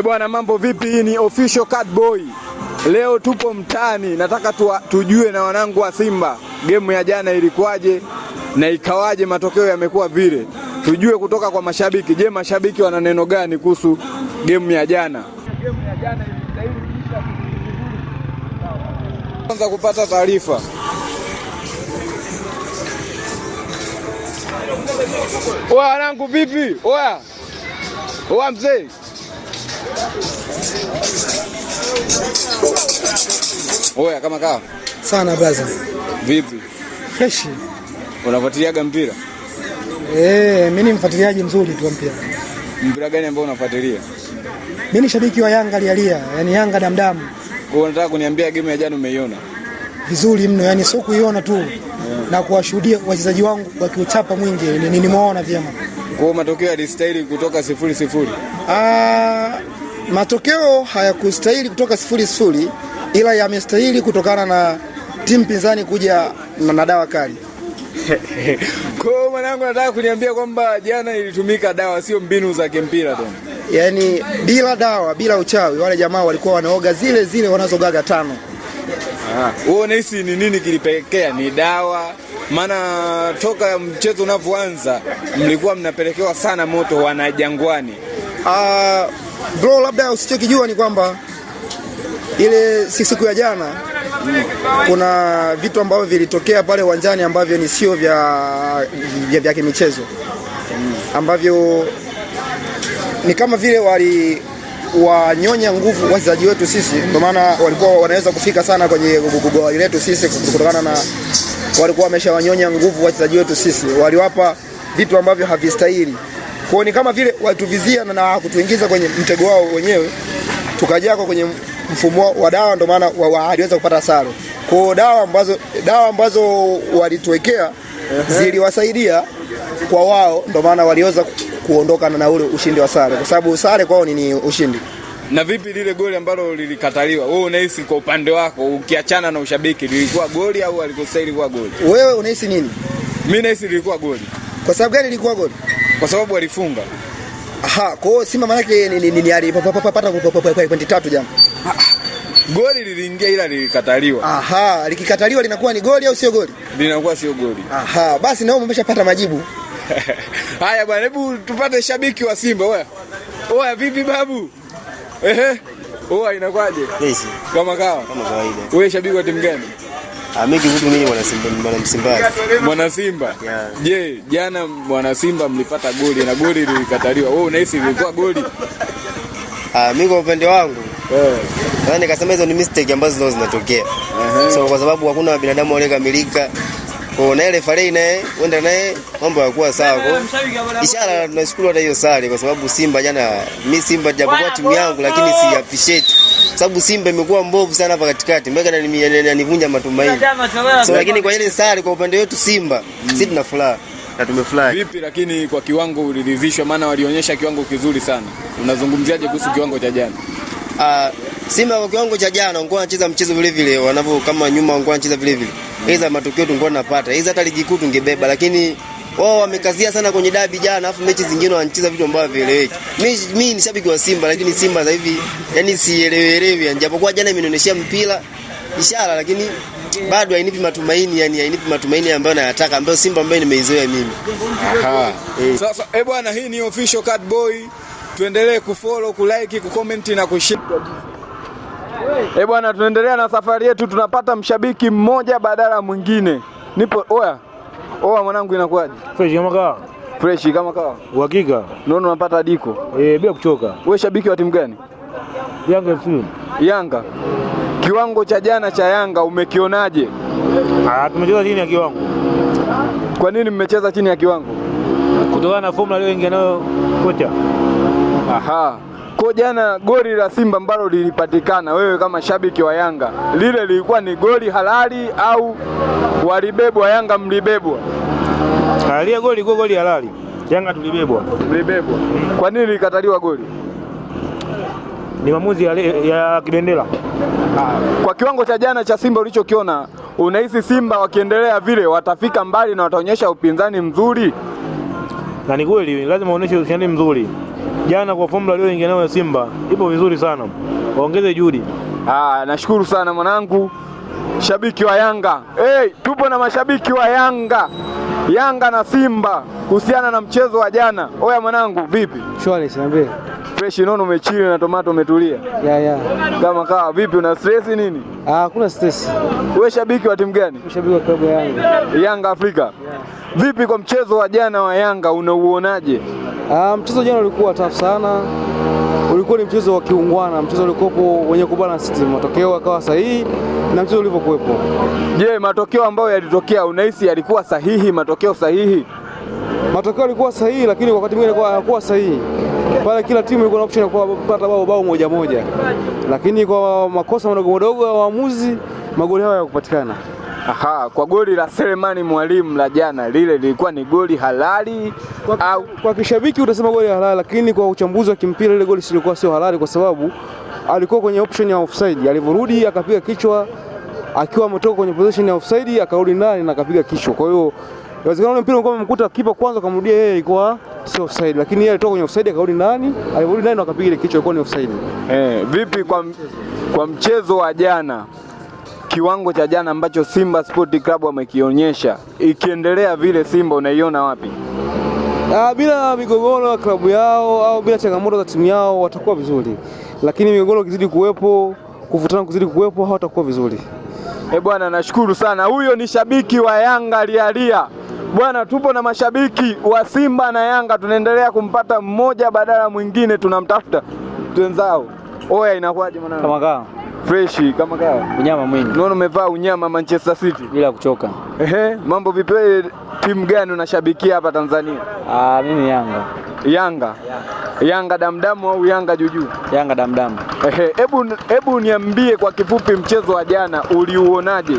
Bwana, mambo vipi? Hii ni Official Card Boy. Leo tupo mtaani, nataka tujue na wanangu wa Simba game ya jana ilikuwaje na ikawaje, matokeo yamekuwa vile. Tujue kutoka kwa mashabiki. Je, mashabiki wana neno gani kuhusu game ya jana? Game ya jana ilistahili kisha kwanza kupata taarifa. Oya wanangu vipi? Oya mzee. Oya kama kawa. Sana brother. Vipi? Fresh. Unafuatiliaga mpira? Mimi ni mfuatiliaji mzuri tu mpira. Mpira gani ambao unafuatilia? Mimi ni shabiki wa Yanga lialia, yani Yanga damdamu. Kwa unataka kuniambia game ya jana umeiona? Vizuri mno, yani sio kuiona tu. Na kuwashuhudia wachezaji wangu wakiuchapa mwingi, nimeona vyema. Kwa matokeo yalistahili kutoka 0-0. Matokeo hayakustahili kutoka 0-0, ila yamestahili kutokana na timu pinzani kuja na dawa kali. Kwa mwanangu nataka kuniambia kwamba jana ilitumika dawa, sio mbinu za kimpira tu. Yaani bila dawa, bila uchawi, wale jamaa walikuwa wanaoga zile wanazogaga tano. Wewe unahisi ni nini kilipelekea? Ni dawa? Maana toka mchezo unapoanza mlikuwa mnapelekewa sana moto wana Jangwani. Bro, labda usichokijua ni kwamba ile siku ya jana kuna vitu ambavyo vilitokea pale uwanjani ambavyo ni sio vya kimichezo, ambavyo ni kama vile wanyonya nguvu wachezaji wetu sisi, kwa maana walikuwa wanaweza kufika sana kwenye goli letu sisi kutokana na walikuwa wameshawanyonya nguvu wachezaji wetu sisi, waliwapa vitu ambavyo havistahili. Kwa ni kama vile watuvizia na kutuingiza kwenye mtego wao wenyewe, tukajako kwenye mfumo wa dawa, ndio maana waliweza kupata sare. Kwa dawa ambazo walituwekea ziliwasaidia kwa wao, ndio maana waliweza kuondoka na ule ushindi wa sare, kwa sababu sare kwao ni ushindi. Na vipi lile goli ambalo lilikataliwa? Wewe unahisi kwa upande wako, ukiachana na ushabiki, lilikuwa goli au alikostahili kuwa goli? Wewe unahisi nini? Mimi nahisi lilikuwa goli. Kwa sababu gani lilikuwa goli? Kwa sababu walifunga. Kwa hiyo Simba maana yake ni alipata pointi 3 jana. Goli liliingia ila lilikataliwa. Likikataliwa linakuwa ni goli au sio goli? Linakuwa sio goli. Basi nao umeshapata majibu. Haya bwana, hebu tupate shabiki wa Simba. Oya vipi babu? Oya inakwaje? Yes. Kama kawaida. Wewe shabiki wa timu gani? Mimi kivutu mimi mwana Simba. Mwana Simba? Yeah. Je, jana mwana Simba mlipata goli na goli lilikataliwa. Wewe unahisi ilikuwa goli? Mimi kwa upande wangu nadhani nikasema hizo ni mistake ambazo zinatokea. So kwa sababu hakuna binadamu aliyekamilika. Na ile Farei naye wenda naye mambo yakuwa sawa. Ishara tunashukuru hata hiyo sare, kwa sababu Simba jana, mimi Simba japokuwa timu yangu lakini si appreciate, sababu Simba imekuwa mbovu sana hapa katikati, mpaka nivunja matumaini. So lakini kwa ile sare kwa upande wetu Simba sisi tuna furaha na tumefurahi. Vipi lakini kwa kiwango uliridhishwa? Maana walionyesha kiwango kizuri sana. Unazungumziaje kuhusu kiwango cha jana? Simba kwa kiwango cha jana wangekuwa wanacheza mchezo vile vile wanavyo, kama nyuma wangekuwa wanacheza vile vile, hizo matokeo tungekuwa tunapata, hizo hata ligi kuu tungebeba. Lakini wao wamekazia sana kwenye dabi jana, afu mechi zingine wanacheza vitu ambavyo vieleweki. Mimi ni shabiki wa Simba, lakini Simba sasa hivi yani sielewi, japokuwa jana imenionyesha mpira ishara, lakini bado hainipi matumaini, yani hainipi matumaini ambayo nayataka, ambayo Simba ambayo nimeizoea mimi. Sasa bwana, hii ni Official Card Boy. Tuendelee kufollow, kulike, kucomment na kushare. Bwana, tunaendelea na safari yetu, tunapata mshabiki mmoja badala mwingine. Nipo oya mwanangu, inakuaje? Fresh kama kawa. Fresh kama kawa. Uhakika. Naona unapata diko. Bila kuchoka. Wewe shabiki wa timu gani? Yanga FC. Yanga. Kiwango cha jana cha Yanga umekionaje? Tumecheza chini ya kiwango. Kwa nini mmecheza chini ya kiwango? Kutokana na formula leo ingia nayo kocha. Kwa jana goli la Simba ambalo lilipatikana, wewe kama shabiki wa Yanga, lile lilikuwa ni goli halali au walibebwa Yanga mlibebwa? Ile goli ilikuwa goli halali. Yanga tulibebwa. Mlibebwa. Kwa nini lilikataliwa goli? Ni maamuzi ya kibendera. Kwa kiwango cha jana cha Simba ulichokiona, unahisi Simba wakiendelea vile watafika mbali na wataonyesha upinzani mzuri? Na ni kweli lazima waonyeshe ushindani mzuri. jana kwa formula aliyoingia nayo Simba ipo vizuri sana, waongeze juhudi. Nashukuru sana mwanangu, shabiki wa Yanga. Tupo na mashabiki wa Yanga na Simba kuhusiana na mchezo wa jana. Oya mwanangu, vipi? Shwari, niambie. Fresh, nono umechili na tomato umetulia. Ya. Kama kawa, vipi, una stress nini? Hakuna stress. Wewe shabiki wa timu gani? Shabiki wa klabu ya Yanga. Yanga Afrika. Vipi kwa mchezo wa jana wa Yanga, unauonaje? Mchezo jana ulikuwa tough sana. Ulikuwa ni mchezo wa kiungwana, mchezo ulikuwa wenye kubalance timu, matokeo yakawa sahihi na mchezo ulivyokuwepo. Je, matokeo ambayo yalitokea unahisi yalikuwa sahihi, matokeo sahihi? Matokeo yalikuwa sahihi, lakini wakati mwingine hayakuwa sahihi. Pale kila timu ilikuwa na option ya kupata bao moja, lakini kwa makosa madogo ya waamuzi magoli hayo hayakupatikana. Kwa goli la Selemani Mwalimu la jana, lile lilikuwa ni goli halali kwa kishabiki utasema goli halali, lakini kwa uchambuzi wa kimpira ile goli silikuwa sio halali, kwa sababu alikuwa kwenye option ya offside. Alivyorudi akapiga kichwa, akiwa ametoka kwenye position ya offside akarudi ndani na akapiga kichwa. Kwa hiyo inawezekana ule mpira ulikuwa umemkuta kipa kwanza, kamrudia yeye, ilikuwa sio offside, lakini yeye alitoka kwenye offside akarudi ndani, alirudi ndani na akapiga ile kichwa, ilikuwa ni offside. Vipi kwa mchezo wa jana, kiwango cha jana ambacho Simba Sport Club wamekionyesha, ikiendelea vile Simba unaiona wapi? Bila migogoro ya klabu yao au bila changamoto za timu yao watakuwa vizuri, lakini migogoro ikizidi kuwepo, kuvutana kuzidi kuwepo, hawatakuwa vizuri. Bwana, nashukuru sana. Huyo ni shabiki wa Yanga lialia. Bwana, tupo na mashabiki wa Simba na Yanga, tunaendelea kumpata mmoja badala mwingine, tunamtafuta wenzao. Oya, inakuwaje mwanangu? Kama kawa. Fresh kama kawa. Unyama mwingi. Unaona umevaa unyama Manchester City bila kuchoka. Mambo vipi? Timu gani unashabikia hapa Tanzania? Mimi Yanga. Yanga damdamu au Yanga juju? Yanga damdamu. Hebu niambie kwa kifupi mchezo wa jana uliuonaje?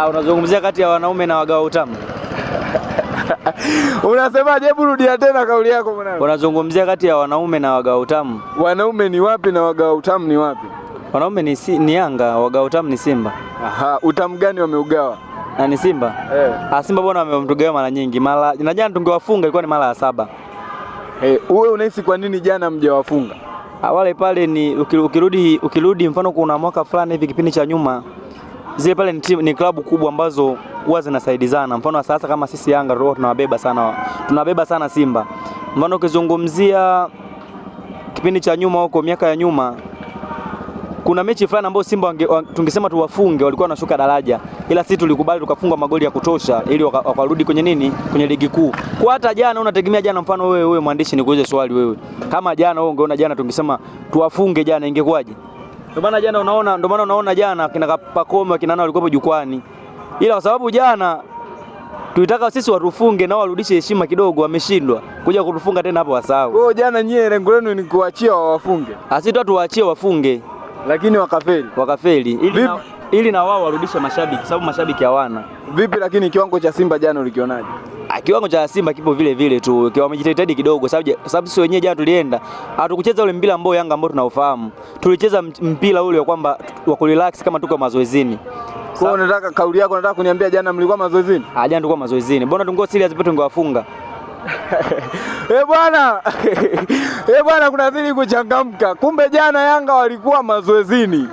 Unazungumzia kati ya wanaume na wagawa utamu. Unasemaje? Hebu rudia tena kauli yako mwanangu. Unazungumzia kati ya wanaume na wagawa utamu. Wanaume ni wapi na wagawa utamu ni wapi? Wanaume ni Yanga, wagawa utamu ni Simba. Utamu gani wameugawa? Na ni Simba? Simba bwana wamemtugawa mara nyingi. Na jana tungewafunga ilikuwa ni mara ya 7. Wewe unahisi kwa nini jana mjawafunga? Wale pale ni ukirudi mfano kuna mwaka fulani hivi kipindi cha nyuma, zile pale ni klabu kubwa ambazo huwa zinasaidizana. Mfano sasa kama sisi Yanga roho tunabeba sana Simba. Mfano ukizungumzia kipindi cha nyuma huko miaka ya nyuma, kuna mechi fulani ambayo Simba tungesema tuwafunge, walikuwa wanashuka daraja, ila sisi tulikubali tukafunga magoli ya kutosha ili wakarudi kwenye ligi kuu. Kwa hata jana unategemea jana, mfano wewe mwandishi nikuulize swali wewe, kama jana wewe ungeona jana tungesema tuwafunge jana ingekwaje? Ndio maana unaona jana kina Pakome kina nani walikuwa jukwani, ila kwa sababu jana tulitaka sisi watufunge na warudishe heshima kidogo, wameshindwa kuja kutufunga tena hapo wasahau. Jana nyie lengo lenu ni kuachia wafunge. Sisi tu tuwaachie wafunge, lakini wakafeli ili na wao warudishe mashabiki, sababu mashabiki hawana. Vipi lakini kiwango cha Simba jana ulikionaje? Kiwango cha Simba kipo vile tu, wamejitahidi kidogo, sababu sisi wenyewe jana tulienda hatukucheza ule mpira ambao Yanga ambao tunaufahamu. Tulicheza mpira ule kwamba wa kurelax kama tuko mazoezini. Kwa hiyo unataka kauli yako unataka kuniambia jana mlikuwa mazoezini? Jana tulikuwa mazoezini. Mbona tungekuwa serious hapo tungewafunga? Bwana kunazidi kuchangamka. Kumbe jana Yanga walikuwa mazoezini.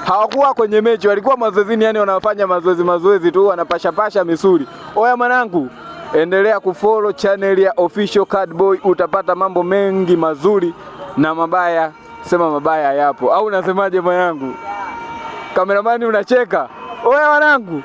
Hawakuwa kwenye mechi, walikuwa mazoezini, yani wanafanya mazoezi tu, wanapasha misuli. Oya mwanangu, endelea kufollow channel ya Official Card Boy, utapata mambo mengi mazuri na mabaya. Sema mabaya yapo. Au unasemaje mwanangu? Kameramani unacheka. Oya mwanangu.